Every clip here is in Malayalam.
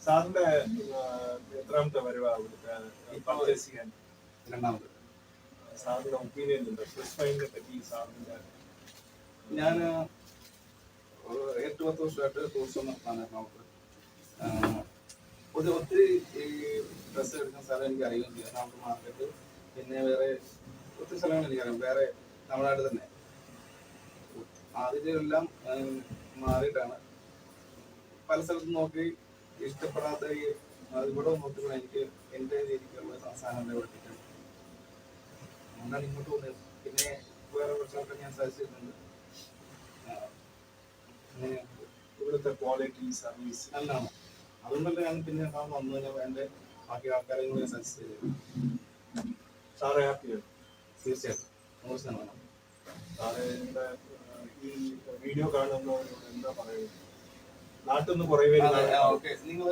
സാറിന്റെ എത്രാമത്തെ വരവാ പർച്ചേസ് ചെയ്യാൻ? രണ്ടാമത്. സാറിന്റെ ഒപ്പീനിയൻ ഉണ്ട് സ്വിസ് ഫൈനിനെ പറ്റി സാറിന്റെ? ഞാൻ 8-10 വർഷമായിട്ട് ടൂറിസം നമുക്ക് ഒത്തിരി ഈ ഡ്രസ്സ് എടുക്കുന്ന സ്ഥലം എനിക്ക് അറിയുകയും ചെയ്യാം. നമുക്ക് മാർക്കറ്റ്, പിന്നെ വേറെ ഒത്തിരി സ്ഥലങ്ങൾ എനിക്കറിയാം, വേറെ നമ്മളായിട്ട് തന്നെ. അതിലെല്ലാം മാറിയിട്ടാണ് പല സ്ഥലത്തും നോക്കി ഇഷ്ടപ്പെടാത്ത ഇവിടെ നോക്കിയപ്പോൾ എനിക്ക് എൻ്റെ രീതിക്കുള്ള സാധനം പഠിപ്പിക്കണം. അതുകൊണ്ടാണ് ഇങ്ങോട്ട് പോകുന്നത്. പിന്നെ വേറെ കുറച്ചൊക്കെ ഞാൻ സജസ്റ്റ് ചെയ്യുന്നുണ്ട്. ഇവിടുത്തെ ക്വാളിറ്റി സർവീസ് നല്ലതാണ്. അതുകൊണ്ടല്ലേ ഞാൻ പിന്നെ വന്നതിന് എൻ്റെ ബാക്കി ആൾക്കാരെ കൂടി സജസ്റ്റ് ചെയ്തത്. സാറ് ഹാപ്പിയാണ്? തീർച്ചയായിട്ടും 100%. സാറ് ഈ വീഡിയോ കാണുന്നവരോട് എന്താ പറയുന്നത്? നാട്ടിൽ നിന്ന് കുറേ പേര് ഓക്കെ, നിങ്ങൾ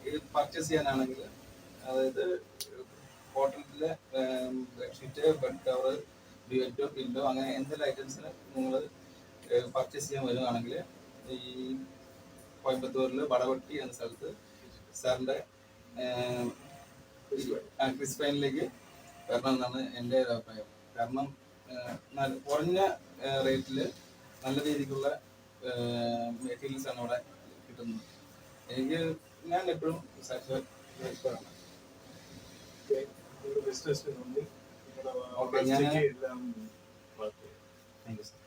ഇത് പർച്ചേസ് ചെയ്യാനാണെങ്കിൽ, അതായത് ഹോട്ടലിലെ ബെഡ്ഷീറ്റ്, ബെഡ് കവർ, ഡ്യുവറ്റോ, പില്ലോ, അങ്ങനെ എന്തെങ്കിലും ഐറ്റംസിന് നിങ്ങൾ പർച്ചേസ് ചെയ്യാൻ വരുവാണെങ്കിൽ ഈ കോയമ്പത്തൂരിൽ വടവട്ടി എന്ന സ്ഥലത്ത് സാറിൻ്റെ ക്രിസ് ഫൈനിലേക്ക് വരണം എന്നാണ് എൻ്റെ ഒരു അഭിപ്രായം. കാരണം കുറഞ്ഞ റേറ്റിൽ നല്ല രീതിക്കുള്ള മെറ്റീരിയൽസ് ആണ് ഇവിടെ കിട്ടുന്നത്. ഞാൻ എപ്പോഴും സാറ്റിസ്ഫൈഡ് ആണ്. ബിസിനസ് ഓക്കെ, ഞാൻ താങ്ക് യു സർ.